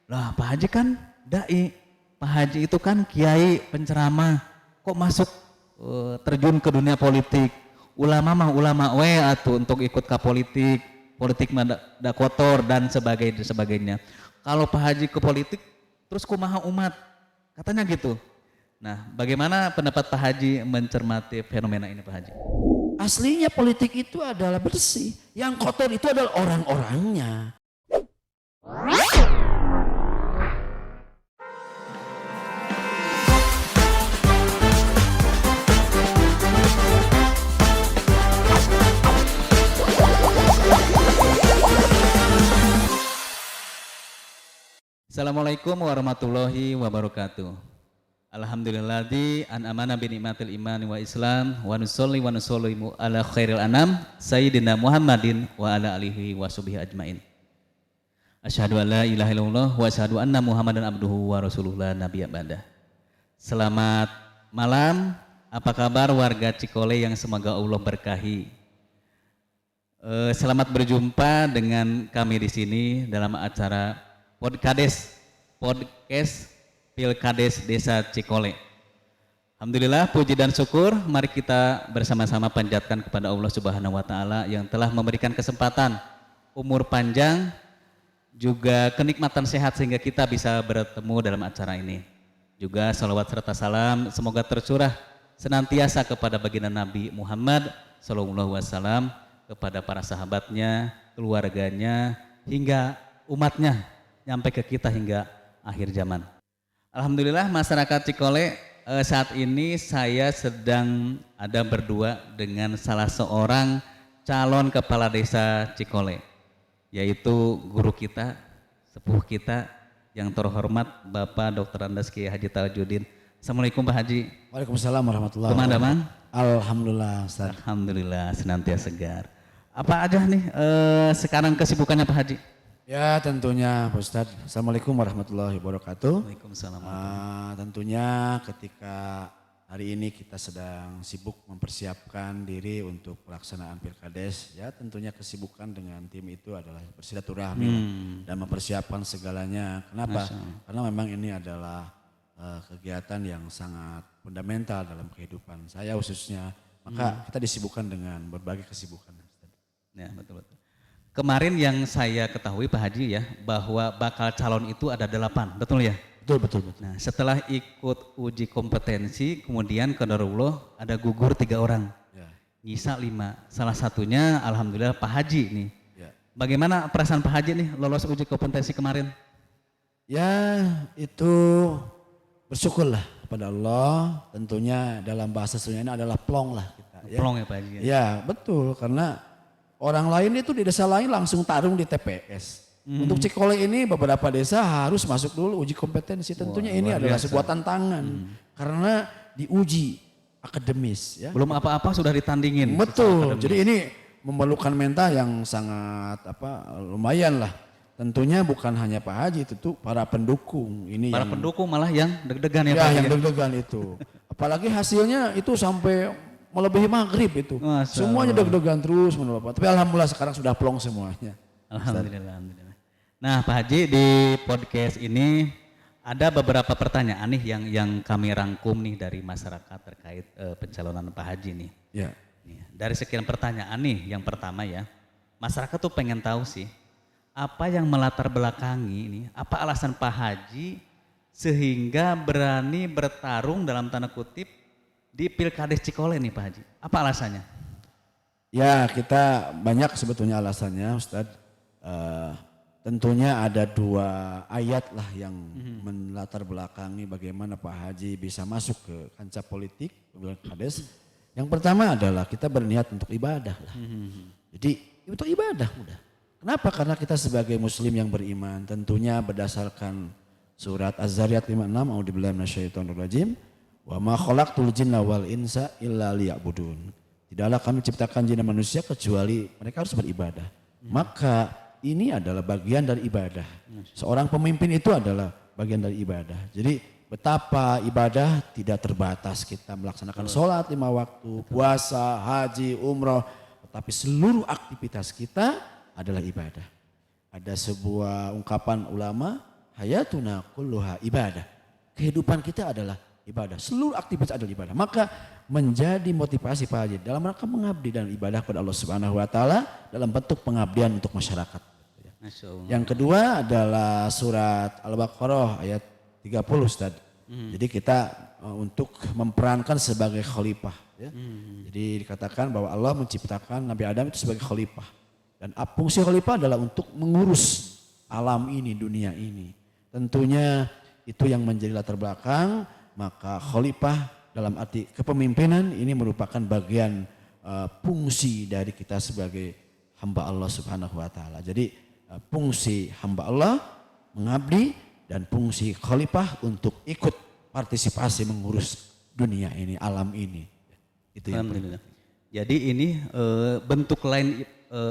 Lah Pak Haji kan dai, Pak Haji itu kan kiai penceramah, kok masuk terjun ke dunia politik. Ulama mah ulama we atuh untuk ikut ke politik, politik mah da kotor dan sebagainya. Kalau Pak Haji ke politik, terus kumaha umat, katanya gitu. Nah, bagaimana pendapat Pak Haji mencermati fenomena ini Pak Haji? Aslinya politik itu adalah bersih, yang kotor itu adalah orang-orangnya. Assalamualaikum warahmatullahi wabarakatuh. Alhamdulilladzi an'amana bi ni'matil iman wa islam wa nusolli ala khairil anam sayyidina Muhammadin wa ala alihi wa sahbihi ajmain. Asyhadu an la ilaha illallah wa asyhadu anna Muhammadan abduhu wa rasuluhu la nabiyya ba'dah. Selamat malam, apa kabar warga Cikole yang semoga Allah berkahi. Selamat berjumpa dengan kami di sini dalam acara podcast Pilkades Desa Cikole. Alhamdulillah, puji dan syukur, mari kita bersama-sama panjatkan kepada Allah Subhanahu wa taala yang telah memberikan kesempatan umur panjang juga kenikmatan sehat sehingga kita bisa bertemu dalam acara ini. Juga salawat serta salam semoga tercurah senantiasa kepada baginda Nabi Muhammad sallallahu alaihi wasallam, kepada para sahabatnya, keluarganya, hingga umatnya nyampe ke kita hingga akhir zaman. Alhamdulillah masyarakat Cikole, saat ini saya sedang ada berdua dengan salah seorang calon kepala desa Cikole, yaitu guru kita, sepuh kita yang terhormat Bapak Dr. Andes Kiai Haji Tajuddin. Assalamualaikum Pak Haji. Waalaikumsalam warahmatullahi wabarakatuh. Teman-teman. Alhamdulillah Ustaz. Alhamdulillah senantiasa segar. Apa aja nih sekarang kesibukannya Pak Haji? Ya tentunya Pak Ustaz. Assalamualaikum warahmatullahi wabarakatuh. Waalaikumsalam. Tentunya ketika hari ini kita sedang sibuk mempersiapkan diri untuk pelaksanaan Pilkades, ya tentunya kesibukan dengan tim itu adalah bersilaturahmi dan mempersiapkan segalanya. Kenapa? Karena memang ini adalah kegiatan yang sangat fundamental dalam kehidupan saya khususnya. Maka kita disibukkan dengan berbagai kesibukan. Ya betul-betul. Kemarin yang saya ketahui Pak Haji ya, bahwa bakal calon itu ada 8, betul ya? Betul. Nah setelah ikut uji kompetensi, kemudian qadarullah ada gugur 3 orang, ya. Nyisa 5, salah satunya alhamdulillah Pak Haji nih. Ya. Bagaimana perasaan Pak Haji nih lolos uji kompetensi kemarin? Ya itu bersyukurlah kepada Allah, tentunya dalam bahasa Sunda adalah plong lah kita. Ya. Plong ya Pak Haji? Ya betul, karena orang lain itu di desa lain langsung tarung di TPS. Untuk Cikole ini beberapa desa harus masuk dulu uji kompetensi. Tentunya ini adalah sebuah tantangan karena diuji akademis. Ya. Belum apa-apa sudah ditandingin. Betul. Jadi ini memerlukan mental yang sangat lumayan lah. Tentunya bukan hanya Pak Haji, itu para pendukung. Ini para pendukung malah yang deg-degan ya Pak Haji. Yang deg-degan itu. Apalagi hasilnya itu sampai melebihi maghrib itu. Semuanya deg-degan terus menolak. Tapi alhamdulillah sekarang sudah plong semuanya. Alhamdulillah. Nah Pak Haji, di podcast ini ada beberapa pertanyaan nih yang kami rangkum nih dari masyarakat terkait pencalonan Pak Haji nih. Ya. Dari sekian pertanyaan nih, yang pertama ya, masyarakat tuh pengen tahu sih apa yang melatar belakangi ini, apa alasan Pak Haji sehingga berani bertarung dalam tanda kutip di Pilkades Cikole nih Pak Haji. Apa alasannya? Ya kita banyak sebetulnya alasannya Ustadz. Tentunya ada 2 ayat lah yang melatar belakangi bagaimana Pak Haji bisa masuk ke kancah politik Pilkades. Yang pertama adalah kita berniat untuk ibadah lah. Jadi itu ibadah udah. Kenapa? Karena kita sebagai muslim yang beriman tentunya berdasarkan surat Az-Zariyat 56, a'udzubillahi minasyaitonirrajim. Wa ma khalaqtul jinna wal insa illa liya'budun. Tidaklah kami ciptakan jin dan manusia kecuali mereka harus beribadah. Maka ini adalah bagian dari ibadah. Seorang pemimpin itu adalah bagian dari ibadah. Jadi betapa ibadah tidak terbatas, kita melaksanakan sholat 5 waktu, puasa, haji, umroh. Tetapi seluruh aktivitas kita adalah ibadah. Ada sebuah ungkapan ulama, hayatuna kulluha ibadah. Kehidupan kita adalah ibadah. Seluruh aktivitas adalah ibadah. Maka menjadi motivasi Pak Haji dalam rangka mengabdi dan ibadah kepada Allah Subhanahu wa taala dalam bentuk pengabdian untuk masyarakat. Masya Allah. Yang kedua adalah surat Al-Baqarah ayat 30 Ustaz. Jadi kita untuk memperankan sebagai khalifah ya. Jadi dikatakan bahwa Allah menciptakan Nabi Adam itu sebagai khalifah. Dan fungsi khalifah adalah untuk mengurus alam ini, dunia ini. Tentunya itu yang menjadi latar belakang, maka khalifah dalam arti kepemimpinan ini merupakan bagian fungsi dari kita sebagai hamba Allah Subhanahu wa taala. Jadi fungsi hamba Allah mengabdi dan fungsi khalifah untuk ikut partisipasi mengurus dunia ini, alam ini. Itu yang Alhamdulillah. Jadi ini bentuk lain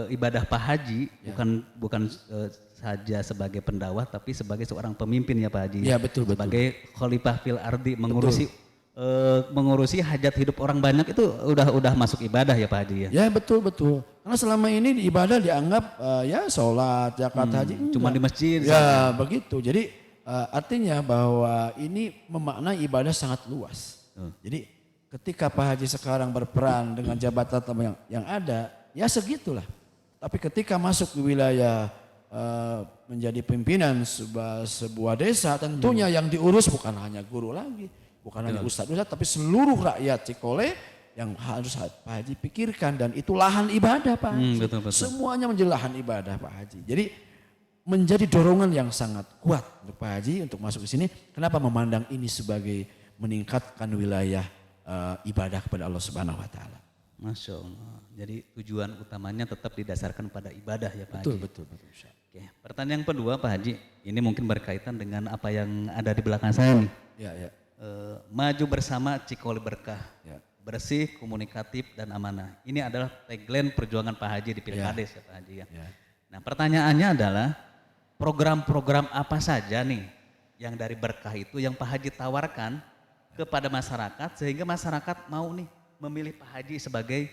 ibadah Pak Haji, bukan saja sebagai pendakwah tapi sebagai seorang pemimpin ya Pak Haji. Ya betul. Sebagai khalifah fil ardi mengurusi hajat hidup orang banyak itu udah masuk ibadah ya Pak Haji ya. Ya betul. Karena selama ini ibadah dianggap ya sholat, zakat, haji. Cuma di masjid. Ya begitu. Jadi artinya bahwa ini memaknai ibadah sangat luas. Jadi ketika Pak Haji sekarang berperan dengan jabatan yang ada, ya segitulah. Tapi ketika masuk ke wilayah menjadi pimpinan sebuah desa, tentunya yang diurus bukan hanya guru lagi, bukan hanya ustadz, tapi seluruh rakyat Cikole yang harus Pak Haji pikirkan, dan itu lahan ibadah Pak Haji. Betul. Semuanya menjadi lahan ibadah Pak Haji. Jadi menjadi dorongan yang sangat kuat untuk Pak Haji untuk masuk ke sini. Kenapa memandang ini sebagai meningkatkan wilayah ibadah kepada Allah Subhanahu wa taala. Masya Allah. Jadi tujuan utamanya tetap didasarkan pada ibadah ya Pak Haji. Betul. Oke, pertanyaan kedua Pak Haji, ini mungkin berkaitan dengan apa yang ada di belakang saya nih. Ya. Maju bersama Cikole Berkah. Ya. Bersih, komunikatif, dan amanah. Ini adalah tagline perjuangan Pak Haji di Pilkades ya Pak Haji ya. Nah pertanyaannya adalah program-program apa saja nih yang dari Berkah itu yang Pak Haji tawarkan kepada masyarakat sehingga masyarakat mau nih memilih Pak Haji sebagai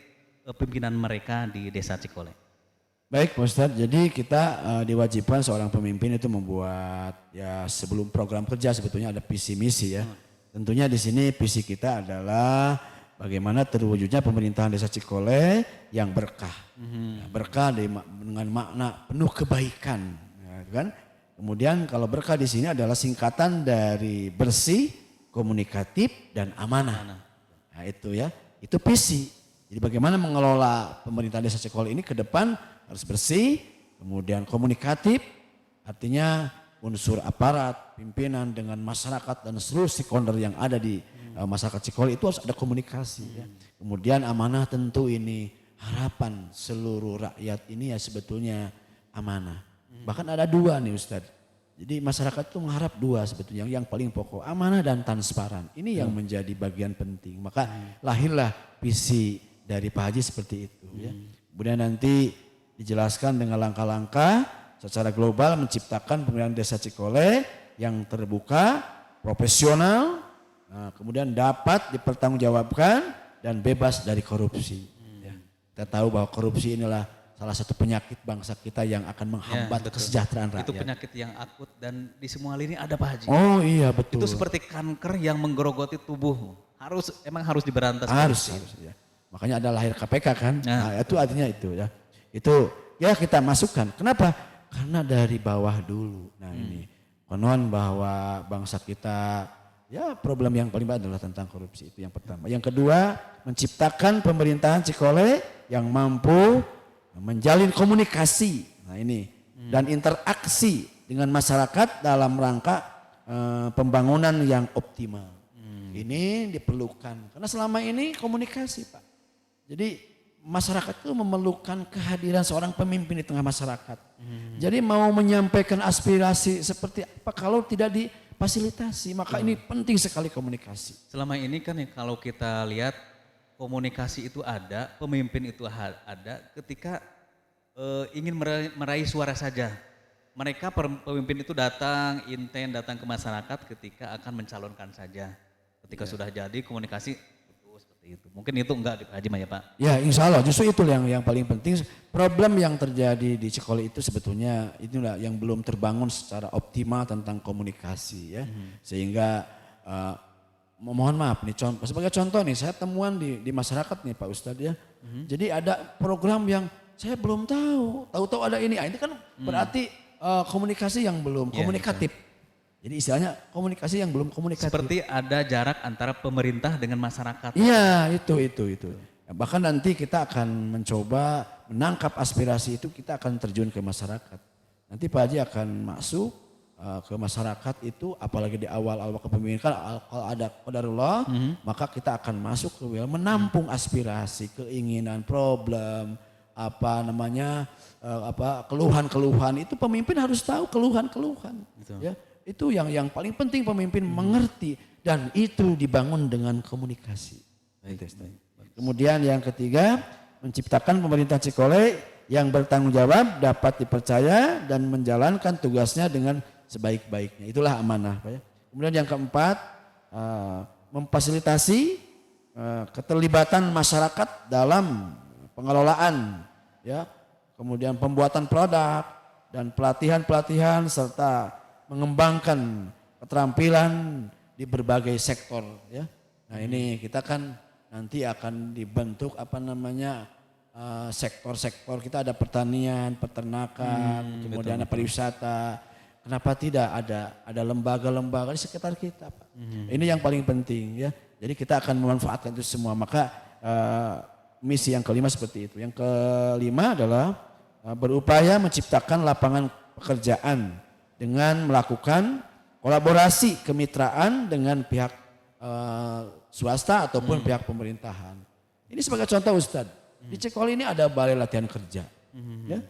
pimpinan mereka di Desa Cikole. Baik Pak Ustadz, jadi kita diwajibkan seorang pemimpin itu membuat ya sebelum program kerja sebetulnya ada visi misi ya. Tentunya di sini visi kita adalah bagaimana terwujudnya pemerintahan Desa Cikole yang berkah. Ya, berkah dengan makna penuh kebaikan, ya kan? Kemudian kalau berkah di sini adalah singkatan dari bersih, komunikatif, dan amanah. Nah itu ya, itu visi. Jadi bagaimana mengelola pemerintahan Desa Cikole ini ke depan harus bersih, kemudian komunikatif, artinya unsur aparat, pimpinan dengan masyarakat dan seluruh stakeholder yang ada di masyarakat Cikole itu harus ada komunikasi. Ya. Kemudian amanah tentu ini harapan seluruh rakyat ini ya sebetulnya amanah. Bahkan ada dua nih Ustadz. Jadi masyarakat itu mengharap dua sebetulnya, yang paling pokok amanah dan transparan. Ini yang menjadi bagian penting. Maka lahirlah visi dari Pak Haji seperti itu. Ya. Kemudian nanti dijelaskan dengan langkah-langkah secara global menciptakan pemerintahan Desa Cikole yang terbuka, profesional, kemudian dapat dipertanggungjawabkan dan bebas dari korupsi. Ya. Kita tahu bahwa korupsi inilah salah satu penyakit bangsa kita yang akan menghambat kesejahteraan rakyat. Itu penyakit yang akut dan di semua lini ada Pak Haji. Oh iya betul. Itu seperti kanker yang menggerogoti tubuh. Emang harus diberantas. Harus ya. Makanya ada lahir KPK kan. Nah, itu artinya itu ya. Itu ya kita masukkan. Kenapa? Karena dari bawah dulu. Nah ini konon bahwa bangsa kita ya problem yang paling banyak adalah tentang korupsi, itu yang pertama. Yang kedua, menciptakan pemerintahan Cikole yang mampu menjalin komunikasi. Nah ini dan interaksi dengan masyarakat dalam rangka pembangunan yang optimal. Ini diperlukan karena selama ini komunikasi Pak. Jadi masyarakat itu memerlukan kehadiran seorang pemimpin di tengah masyarakat. Jadi mau menyampaikan aspirasi seperti apa kalau tidak difasilitasi, maka ini penting sekali komunikasi. Selama ini kan kalau kita lihat komunikasi itu ada, pemimpin itu ada ketika ingin meraih suara saja. Mereka pemimpin itu datang ke masyarakat ketika akan mencalonkan saja. Ketika sudah jadi komunikasi putus. Itu. Mungkin itu enggak di Pak Haji mah ya Pak. Ya insya Allah justru itu yang paling penting. Problem yang terjadi di Cikole itu sebetulnya itulah yang belum terbangun secara optimal tentang komunikasi ya. Sehingga mohon maaf nih sebagai contoh nih saya temuan di masyarakat nih Pak Ustadz ya. Jadi ada program yang saya belum tahu ada ini. Ini kan berarti komunikasi yang belum komunikatif. Jadi istilahnya komunikasi yang belum komunikatif. Seperti ada jarak antara pemerintah dengan masyarakat. Iya itu. Ya, bahkan nanti kita akan mencoba menangkap aspirasi itu, kita akan terjun ke masyarakat. Nanti Pak Haji akan masuk ke masyarakat itu, apalagi di awal-awal kepemimpinan kalau ada qadarullah, maka kita akan masuk ke menampung aspirasi, keinginan, problem, keluhan-keluhan. Itu pemimpin harus tahu keluhan-keluhan. Ya. Itu yang paling penting pemimpin mengerti dan itu dibangun dengan komunikasi. Kemudian yang ketiga, menciptakan pemerintah Cikole yang bertanggung jawab, dapat dipercaya dan menjalankan tugasnya dengan sebaik-baiknya. Itulah amanah, Pak ya. Kemudian yang keempat, memfasilitasi keterlibatan masyarakat dalam pengelolaan, ya. Kemudian pembuatan produk dan pelatihan-pelatihan serta mengembangkan keterampilan di berbagai sektor ya. Nah ini kita kan nanti akan dibentuk sektor-sektor, kita ada pertanian, peternakan, kemudian ada pariwisata. Kenapa tidak ada lembaga-lembaga di sekitar kita, Pak. Ini yang paling penting ya. Jadi kita akan memanfaatkan itu semua. Maka misi yang kelima seperti itu. Yang kelima adalah berupaya menciptakan lapangan pekerjaan dengan melakukan kolaborasi kemitraan dengan pihak swasta ataupun pihak pemerintahan. Ini sebagai contoh Ustadz, di Cikole ini ada balai latihan kerja. Ya.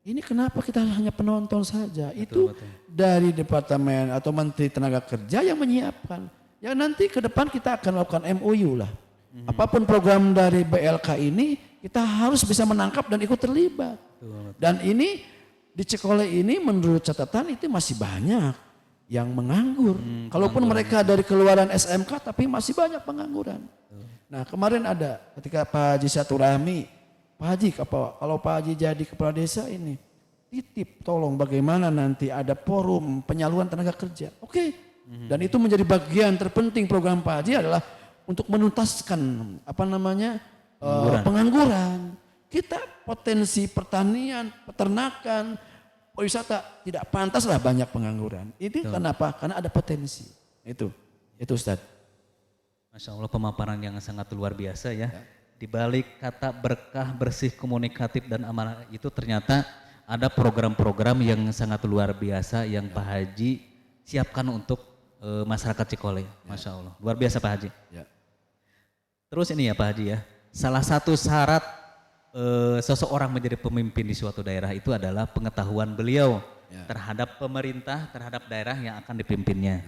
Ini kenapa kita hanya penonton saja? Itu dari departemen atau Menteri Tenaga Kerja yang menyiapkan. Ya nanti ke depan kita akan melakukan MOU lah. Apapun program dari BLK ini kita harus bisa menangkap dan ikut terlibat. Dan ini di Cikole ini menurut catatan itu masih banyak yang menganggur. Kalaupun mereka dari keluaran SMK tapi masih banyak pengangguran. Nah kemarin ada ketika Pak Haji Silaturahmi, Pak Haji kalau Pak Haji jadi kepala desa ini titip tolong bagaimana nanti ada forum penyaluran tenaga kerja. Oke. Dan itu menjadi bagian terpenting program Pak Haji adalah untuk menuntaskan pengangguran. Kita potensi pertanian, peternakan, pariwisata tidak pantaslah banyak pengangguran. Ini kenapa? Karena ada potensi. Itu Ustaz. Masya Allah pemaparan yang sangat luar biasa ya. Di balik kata berkah, bersih, komunikatif dan amanah itu ternyata ada program-program yang sangat luar biasa yang Pak Haji siapkan untuk masyarakat Cikole. Masya Allah. Luar biasa Pak Haji. Ya. Terus ini ya Pak Haji ya. Salah satu syarat seseorang menjadi pemimpin di suatu daerah itu adalah pengetahuan beliau terhadap pemerintah, terhadap daerah yang akan dipimpinnya.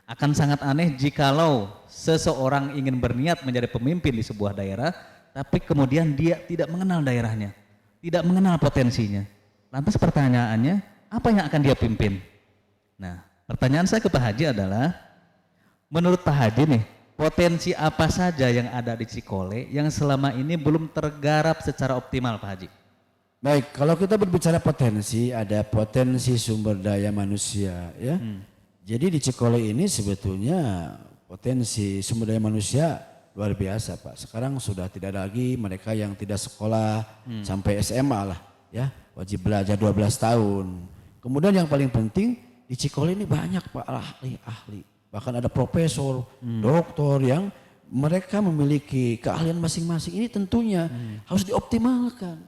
Akan sangat aneh jikalau seseorang ingin berniat menjadi pemimpin di sebuah daerah, tapi kemudian dia tidak mengenal daerahnya, tidak mengenal potensinya. Lantas pertanyaannya, apa yang akan dia pimpin? Nah, pertanyaan saya ke Pak Haji adalah, menurut Pak Haji nih, potensi apa saja yang ada di Cikole yang selama ini belum tergarap secara optimal Pak Haji? Baik, kalau kita berbicara potensi, ada potensi sumber daya manusia ya. Jadi di Cikole ini sebetulnya potensi sumber daya manusia luar biasa Pak. Sekarang sudah tidak lagi mereka yang tidak sekolah sampai SMA lah ya. Wajib belajar 12 tahun. Kemudian yang paling penting di Cikole ini banyak Pak ahli-ahli. Bahkan ada profesor, doktor yang mereka memiliki keahlian masing-masing. Ini tentunya harus dioptimalkan.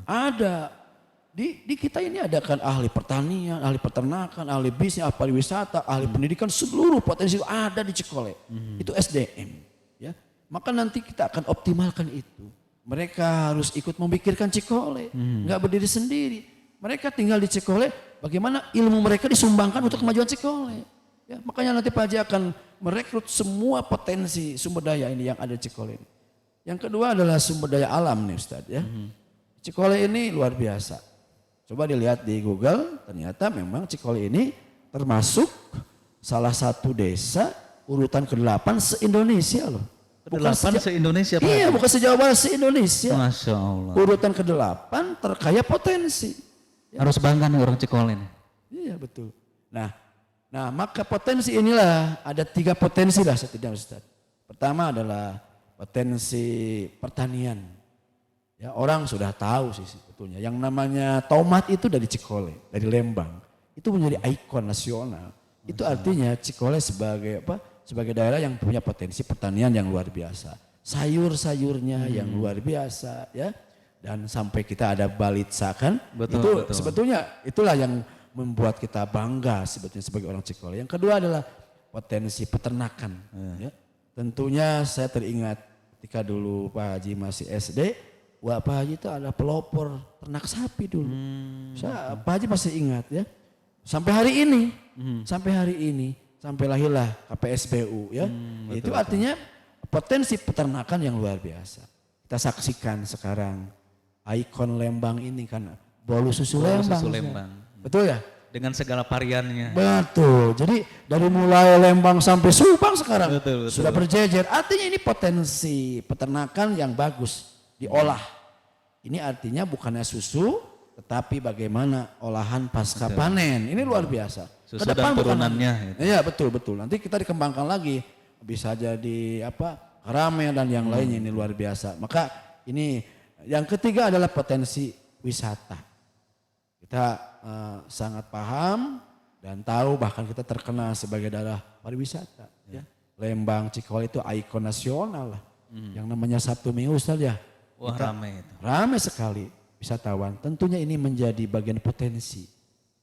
Ada di kita ini ada kan ahli pertanian, ahli peternakan, ahli bisnis, ahli pariwisata, ahli pendidikan, seluruh potensi ada di Cikole. Itu SDM. Ya, maka nanti kita akan optimalkan itu. Mereka harus ikut memikirkan Cikole, nggak berdiri sendiri. Mereka tinggal di Cikole, bagaimana ilmu mereka disumbangkan untuk kemajuan Cikole. Ya, makanya nanti Pak Haji akan merekrut semua potensi sumber daya ini yang ada di Cikole. Yang kedua adalah sumber daya alam nih Ustaz ya. Cikole ini luar biasa. Coba dilihat di Google, ternyata memang Cikole ini termasuk salah satu desa urutan ke-8 se-Indonesia loh. Ke-8 se-Indonesia Pak Iya, Haji. bukan se-Jawa Barat, se-Indonesia. Masya Allah. Urutan ke-8 terkaya potensi. Harus bangga nih orang Cikole nih. Iya betul. Nah maka potensi inilah ada 3 potensi lah setidaknya Ustaz. Pertama adalah potensi pertanian. Ya orang sudah tahu sih sebetulnya. Yang namanya tomat itu dari Cikole, dari Lembang. Itu menjadi ikon nasional. Itu artinya Cikole sebagai apa? Sebagai daerah yang punya potensi pertanian yang luar biasa. Sayur-sayurnya yang luar biasa ya. Dan sampai kita ada balitsa kan. Betul. Sebetulnya itulah yang membuat kita bangga sebetulnya sebagai orang Cikole. Yang kedua adalah potensi peternakan. Ya. Tentunya saya teringat ketika dulu Pak Haji masih SD. Wah Pak Haji itu ada pelopor ternak sapi dulu. Pak Haji masih ingat ya. Sampai hari ini. Sampai lahirlah KPSBU ya. Itu artinya potensi peternakan yang luar biasa. Kita saksikan sekarang ikon Lembang ini kan bolu susu Lembang. Betul ya? Dengan segala variannya. Betul. Jadi dari mulai Lembang sampai Subang sekarang Betul. sudah berjejer. Artinya ini potensi peternakan yang bagus diolah. Ini artinya bukannya susu, tetapi bagaimana olahan pasca panen. Ini luar biasa. Susu dan turunannya. Iya betul. Nanti kita dikembangkan lagi. Bisa jadi karamel dan yang lainnya ini luar biasa. Maka ini yang ketiga adalah potensi wisata. Kita sangat paham dan tahu bahkan kita terkenal sebagai daerah pariwisata. Ya. Lembang, Cikole itu ikon nasional lah. Yang namanya Sabtu Minggu Ustaz ya. Wah ramai itu. Ramai sekali wisatawan. Tentunya ini menjadi bagian potensi.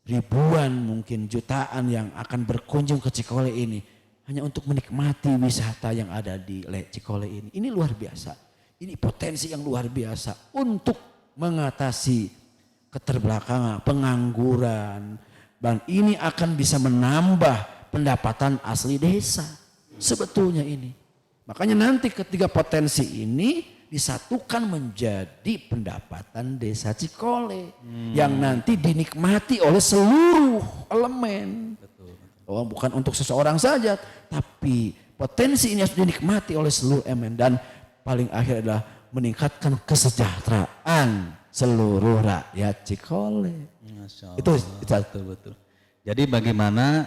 Ribuan mungkin jutaan yang akan berkunjung ke Cikole ini. Hanya untuk menikmati wisata yang ada di Cikole ini. Ini luar biasa. Ini potensi yang luar biasa untuk mengatasi keterbelakangan, pengangguran. Dan ini akan bisa menambah pendapatan asli desa. Sebetulnya ini. Makanya nanti ketiga potensi ini disatukan menjadi pendapatan desa Cikole. Yang nanti dinikmati oleh seluruh elemen. Oh, bukan untuk seseorang saja. Tapi potensi ini harus dinikmati oleh seluruh elemen. Dan paling akhir adalah meningkatkan kesejahteraan seluruh rakyat Cikole. Itu betul. Jadi bagaimana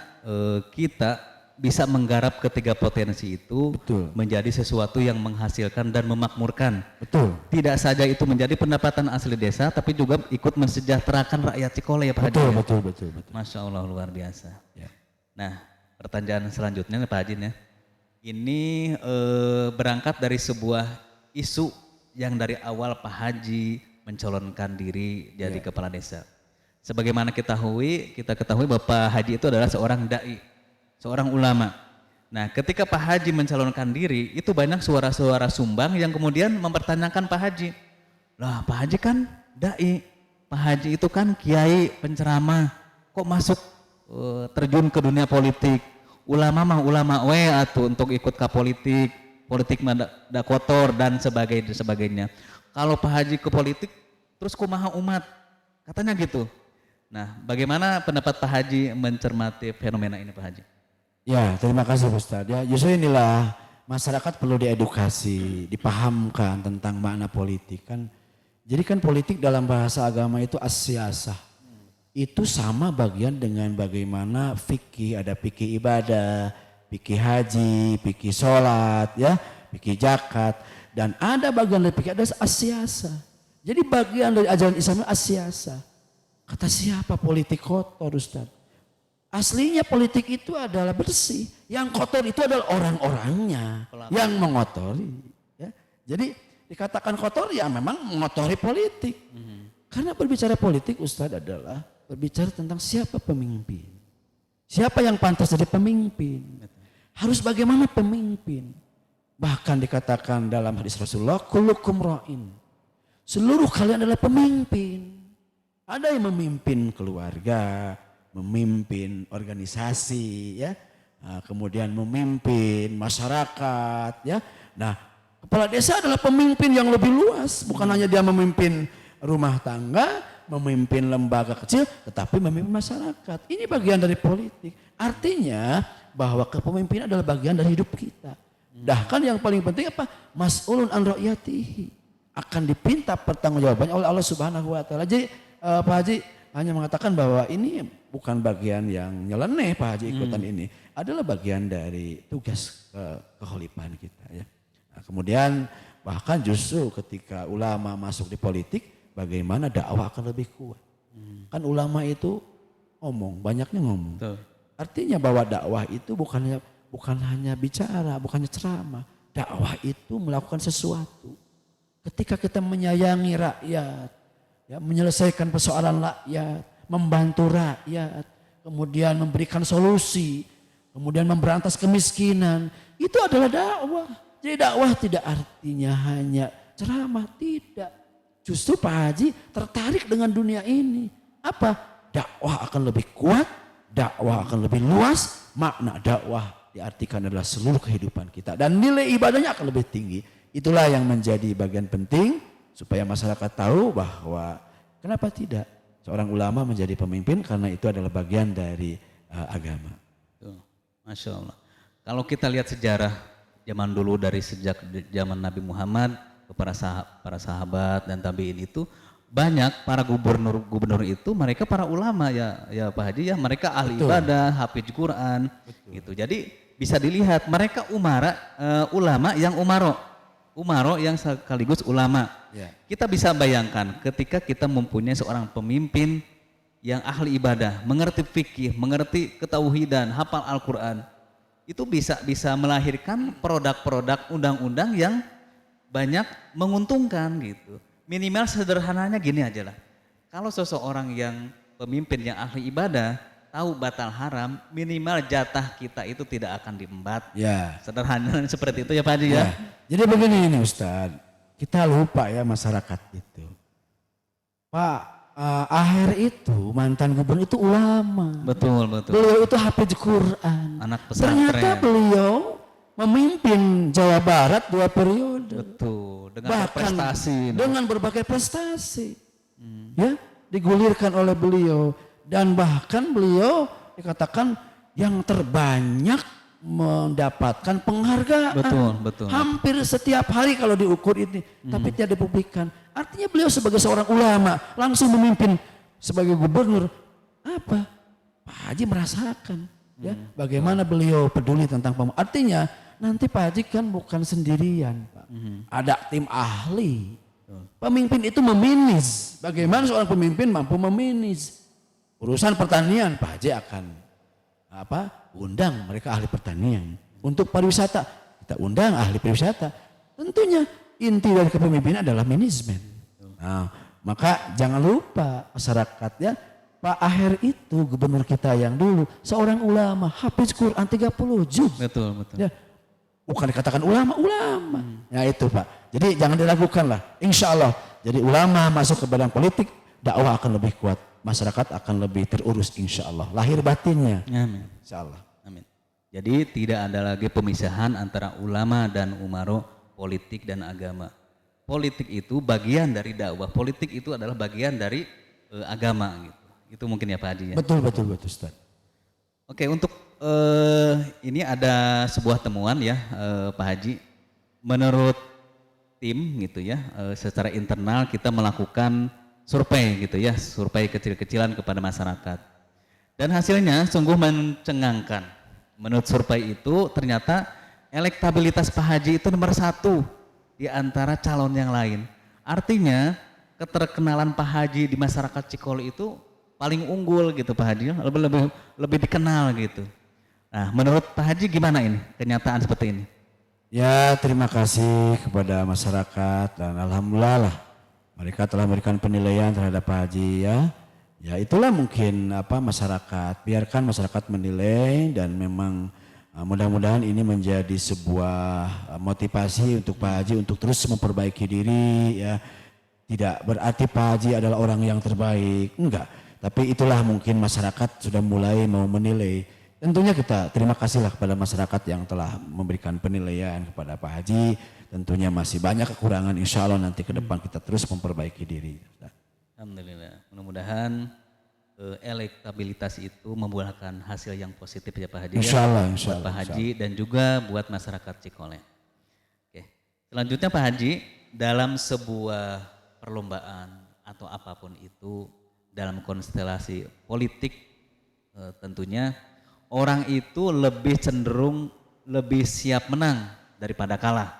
kita bisa menggarap ketiga potensi itu menjadi sesuatu yang menghasilkan dan memakmurkan. Betul. Tidak saja itu menjadi pendapatan asli desa, tapi juga ikut mensejahterakan rakyat Cikole ya Pak Haji. Betul. Masya Allah luar biasa. Ya. Nah pertanyaan selanjutnya Pak Haji ya. Ini berangkat dari sebuah isu yang dari awal Pak Haji mencalonkan diri jadi kepala desa. Sebagaimana kita ketahui Bapak Haji itu adalah seorang dai, seorang ulama. Nah, ketika Pak Haji mencalonkan diri, itu banyak suara-suara sumbang yang kemudian mempertanyakan Pak Haji. Lah, Pak Haji kan dai, Pak Haji itu kan kiai penceramah, kok masuk terjun ke dunia politik? Ulama mah ulama atuh untuk ikut ke politik mah da kotor dan sebagainya. Kalau Pak Haji ke politik, terus kumaha umat? Katanya gitu. Nah, bagaimana pendapat Pak Haji mencermati fenomena ini Pak Haji? Ya, terima kasih Ustaz. Ya, justru inilah masyarakat perlu diedukasi, dipahamkan tentang makna politik kan. Jadi kan politik dalam bahasa agama itu as-siyasah. Itu sama bagian dengan bagaimana fikih, ada fikih ibadah, fikih haji, fikih sholat, ya, fikih zakat. Dan ada bagian dari fikih ada as-siyasah. Jadi bagian dari ajaran Islam as-siyasah. Kata siapa politik kotor Ustaz? Aslinya politik itu adalah bersih. Yang kotor itu adalah orang-orangnya yang mengotori. Ya. Jadi dikatakan kotor ya memang mengotori politik. Karena berbicara politik Ustaz adalah berbicara tentang siapa pemimpin. Siapa yang pantas jadi pemimpin. Harus bagaimana pemimpin. Bahkan dikatakan dalam hadis Rasulullah, kullukum ra'in. Seluruh kalian adalah pemimpin. Ada yang memimpin keluarga, memimpin organisasi, ya, kemudian memimpin masyarakat, ya. Nah, kepala desa adalah pemimpin yang lebih luas, bukan hanya dia memimpin rumah tangga, memimpin lembaga kecil, tetapi memimpin masyarakat. Ini bagian dari politik. Artinya bahwa kepemimpinan adalah bagian dari hidup kita. Bahkan yang paling penting apa? Mas'ulun an ra'yatihi. Akan dipinta pertanggungjawabannya oleh Allah Subhanahu wa taala. Jadi Pak Haji hanya mengatakan bahwa ini bukan bagian yang nyeleneh Pak Haji ikutan ini. Adalah bagian dari tugas kekhalifahan kita ya. Nah, kemudian bahkan justru ketika ulama masuk di politik, bagaimana dakwah akan lebih kuat. Kan ulama itu ngomong, banyaknya ngomong. Betul. Artinya bahwa dakwah itu bukan hanya bicara, bukannya ceramah. Dakwah itu melakukan sesuatu. Ketika kita menyayangi rakyat, ya, menyelesaikan persoalan rakyat, membantu rakyat, kemudian memberikan solusi, kemudian memberantas kemiskinan, itu adalah dakwah. Jadi dakwah tidak artinya hanya ceramah, tidak. Justru Pak Haji tertarik dengan dunia ini. Apa? Dakwah akan lebih kuat, dakwah akan lebih luas, makna dakwah diartikan adalah seluruh kehidupan kita. Dan nilai ibadahnya akan lebih tinggi. Itulah yang menjadi bagian penting supaya masyarakat tahu bahwa kenapa tidak seorang ulama menjadi pemimpin, karena itu adalah bagian dari agama. Tuh, Masya Allah. Kalau kita lihat sejarah zaman dulu dari sejak zaman Nabi Muhammad ke para sahabat dan tabiin itu, banyak para gubernur itu mereka para ulama ya Pak Haji ya, mereka ahli ibadah, hafiz Quran gitu. Jadi bisa dilihat mereka ulama yang umaro yang sekaligus ulama. Ya. Kita bisa bayangkan ketika kita mempunyai seorang pemimpin yang ahli ibadah, mengerti fikih, mengerti ketauhidan, hafal Al-Quran, itu bisa melahirkan produk-produk undang-undang yang banyak menguntungkan gitu. Minimal sederhananya gini aja lah. Kalau seseorang yang pemimpin yang ahli ibadah tahu batal haram, minimal jatah kita itu tidak akan diembat. Ya. Sederhana seperti itu ya Pak Haji ya. Jadi begini ini Ustadz, kita lupa ya masyarakat itu. Pak Aher itu mantan gubernur itu ulama. Betul. Beliau itu hafiz Quran. Anak pesantren. Ternyata beliau memimpin Jawa Barat 2 periode. Betul. Dengan Bahkan berprestasi. dengan berbagai prestasi. Ya, digulirkan oleh beliau. Dan bahkan beliau dikatakan yang terbanyak mendapatkan penghargaan. Betul. Hampir setiap hari kalau diukur ini, tapi tidak dipublikkan. Artinya beliau sebagai seorang ulama langsung memimpin sebagai gubernur. Apa? Pak Haji merasakan ya bagaimana beliau peduli tentang pemuda. Artinya nanti Pak Haji kan bukan sendirian, Pak. Ada tim ahli. Pemimpin itu memanage. Bagaimana seorang pemimpin mampu memanage urusan pertanian? Pak Haji akan undang mereka ahli pertanian. Untuk pariwisata kita undang ahli pariwisata. Tentunya inti dari kepemimpinan adalah manajemen. Nah, maka jangan lupa masyarakat ya, Pak Aher itu gubernur kita yang dulu seorang ulama, hafiz Quran 30 juz. Betul. Ya, bukan dikatakan ulama. Ya itu Pak. Jadi jangan diragukan lah. Insya Allah jadi ulama masuk ke badan politik, dakwah akan lebih kuat. Masyarakat akan lebih terurus insya Allah. Lahir batinnya. Amin. Insya Allah. Amin. Jadi tidak ada lagi pemisahan antara ulama dan umaro, politik dan agama. Politik itu bagian dari dakwah. Politik itu adalah bagian dari agama gitu. Itu mungkin ya Pak Haji ya. Betul Ustaz. Oke, untuk ini ada sebuah temuan ya Pak Haji. Menurut tim gitu ya, secara internal kita melakukan survei gitu ya, survei kecil-kecilan kepada masyarakat. Dan hasilnya sungguh mencengangkan. Menurut survei itu ternyata elektabilitas Pak Haji itu nomor 1 di antara calon yang lain. Artinya keterkenalan Pak Haji di masyarakat Cikole itu paling unggul gitu Pak Haji, lebih dikenal gitu. Nah, menurut Pak Haji gimana ini kenyataan seperti ini? Ya, terima kasih kepada masyarakat dan alhamdulillah lah mereka telah memberikan penilaian terhadap Pak Haji ya. Ya itulah mungkin masyarakat, biarkan masyarakat menilai dan memang mudah-mudahan ini menjadi sebuah motivasi untuk Pak Haji untuk terus memperbaiki diri ya. Tidak berarti Pak Haji adalah orang yang terbaik, enggak. Tapi itulah mungkin masyarakat sudah mulai mau menilai. Tentunya kita terima kasihlah kepada masyarakat yang telah memberikan penilaian kepada Pak Haji. Tentunya masih banyak kekurangan, insya Allah nanti ke depan kita terus memperbaiki diri. Alhamdulillah, mudah-mudahan elektabilitas itu membuahkan hasil yang positif ya Pak Haji. Insya Allah, ya, insya buat Allah, Pak Haji dan juga buat masyarakat Cikole. Oke. Selanjutnya Pak Haji, dalam sebuah perlombaan atau apapun itu dalam konstelasi politik tentunya orang itu lebih cenderung lebih siap menang daripada kalah.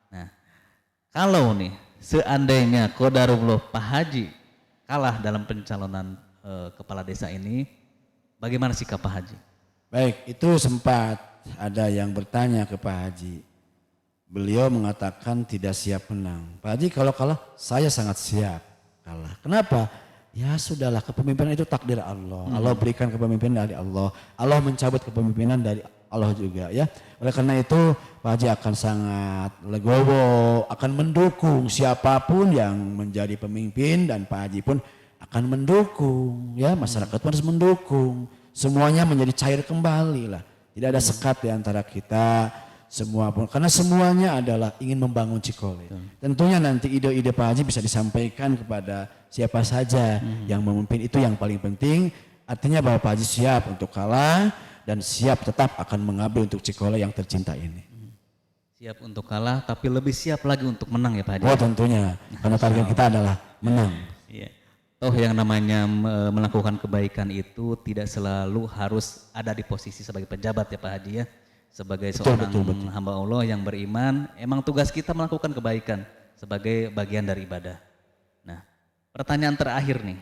Nah, kalau nih seandainya qadarullah Pak Haji kalah dalam pencalonan kepala desa ini, bagaimana sikap Pak Haji? Baik, itu sempat ada yang bertanya ke Pak Haji. Beliau mengatakan tidak siap menang. Pak Haji kalau kalah, saya sangat siap kalah. Kenapa? Ya sudahlah, kepemimpinan itu takdir Allah. Allah berikan kepemimpinan dari Allah. Allah mencabut kepemimpinan dari Allah juga ya. Oleh karena itu Pak Haji akan sangat legowo, akan mendukung siapapun yang menjadi pemimpin dan Pak Haji pun akan mendukung ya, masyarakat pun harus mendukung. Semuanya menjadi cair kembali lah. Tidak ada sekat di antara kita semua pun, karena semuanya adalah ingin membangun Cikole. Tentunya nanti ide-ide Pak Haji bisa disampaikan kepada siapa saja yang memimpin, itu yang paling penting. Artinya bahwa Pak Haji siap untuk kalah dan siap tetap akan mengabdi untuk Cikole yang tercinta ini. Siap untuk kalah tapi lebih siap lagi untuk menang ya Pak Haji. Oh tentunya, karena target kita adalah menang. Iya. Toh yang namanya melakukan kebaikan itu tidak selalu harus ada di posisi sebagai pejabat ya Pak Haji ya. Sebagai seorang hamba Allah yang beriman, emang tugas kita melakukan kebaikan sebagai bagian dari ibadah. Nah, pertanyaan terakhir nih,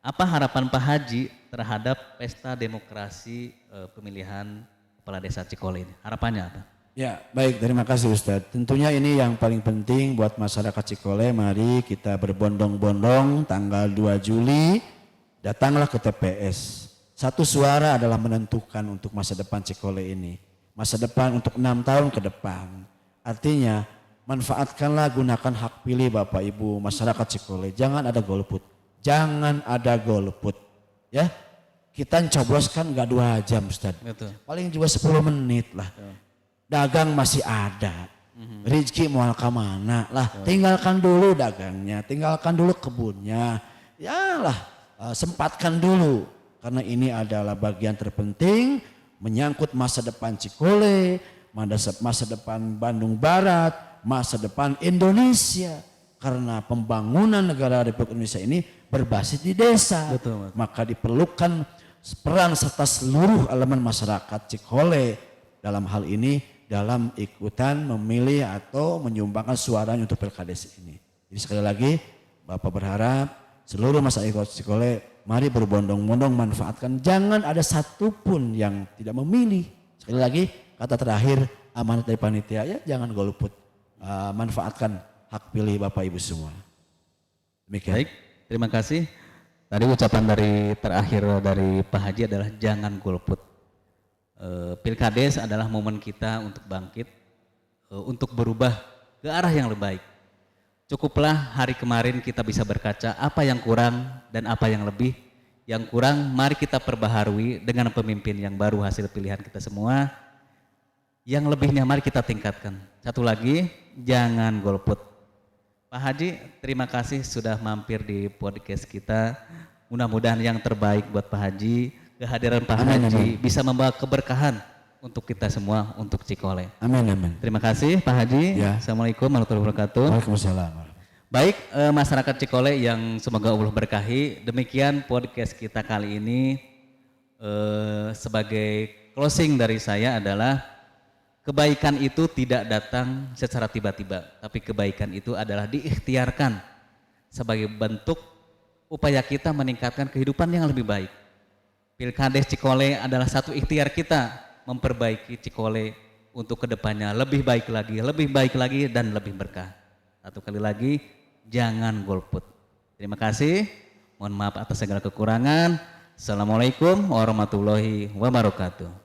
apa harapan Pak Haji terhadap pesta demokrasi pemilihan kepala desa Cikole ini? Harapannya apa? Ya baik, terima kasih Ustadz. Tentunya ini yang paling penting buat masyarakat Cikole. Mari kita berbondong-bondong tanggal 2 Juli, datanglah ke TPS. Satu suara adalah menentukan untuk masa depan Cikole ini. Masa depan untuk 6 tahun ke depan. Artinya manfaatkanlah, gunakan hak pilih Bapak Ibu masyarakat Cikole. Jangan ada golput. Jangan ada golput. Ya, kita cobloskan nggak 2 jam Ustaz. Betul. Paling juga 10 menit lah. Dagang masih ada. Rezeki mau kemana lah. Tinggalkan dulu dagangnya. Tinggalkan dulu kebunnya. Yalah, sempatkan dulu. Karena ini adalah bagian terpenting menyangkut masa depan Cikole, masa depan Bandung Barat, masa depan Indonesia. Karena pembangunan negara Republik Indonesia ini berbasis di desa. Betul. Maka diperlukan peran serta seluruh elemen masyarakat Cikole dalam hal ini, dalam ikutan memilih atau menyumbangkan suaranya untuk Pilkades ini. Jadi sekali lagi Bapak berharap seluruh masyarakat Cikole mari berbondong-bondong manfaatkan, jangan ada satupun yang tidak memilih. Sekali lagi kata terakhir amanat dari panitia ya, jangan golput, manfaatkan hak pilih Bapak Ibu semua. Demikian. Baik, terima kasih. Tadi ucapan dari terakhir dari Pak Haji adalah jangan golput. Pilkades adalah momen kita untuk bangkit, untuk berubah ke arah yang lebih baik. Cukuplah hari kemarin kita bisa berkaca apa yang kurang dan apa yang lebih. Yang kurang mari kita perbaharui dengan pemimpin yang baru hasil pilihan kita semua. Yang lebihnya mari kita tingkatkan. Satu lagi, jangan golput. Pak Haji, terima kasih sudah mampir di podcast kita. Mudah-mudahan yang terbaik buat Pak Haji. Kehadiran Pak Haji bisa membawa keberkahan untuk kita semua, untuk Cikole. Amin, amin. Terima kasih Pak Haji. Ya. Assalamualaikum warahmatullahi wabarakatuh. Waalaikumsalam. Baik, masyarakat Cikole yang semoga Allah berkahi. Demikian podcast kita kali ini. Sebagai closing dari saya adalah kebaikan itu tidak datang secara tiba-tiba, tapi kebaikan itu adalah diikhtiarkan sebagai bentuk upaya kita meningkatkan kehidupan yang lebih baik. Pilkades Cikole adalah satu ikhtiar kita memperbaiki Cikole untuk kedepannya lebih baik lagi dan lebih berkah. Satu kali lagi, jangan golput. Terima kasih, mohon maaf atas segala kekurangan. Assalamualaikum warahmatullahi wabarakatuh.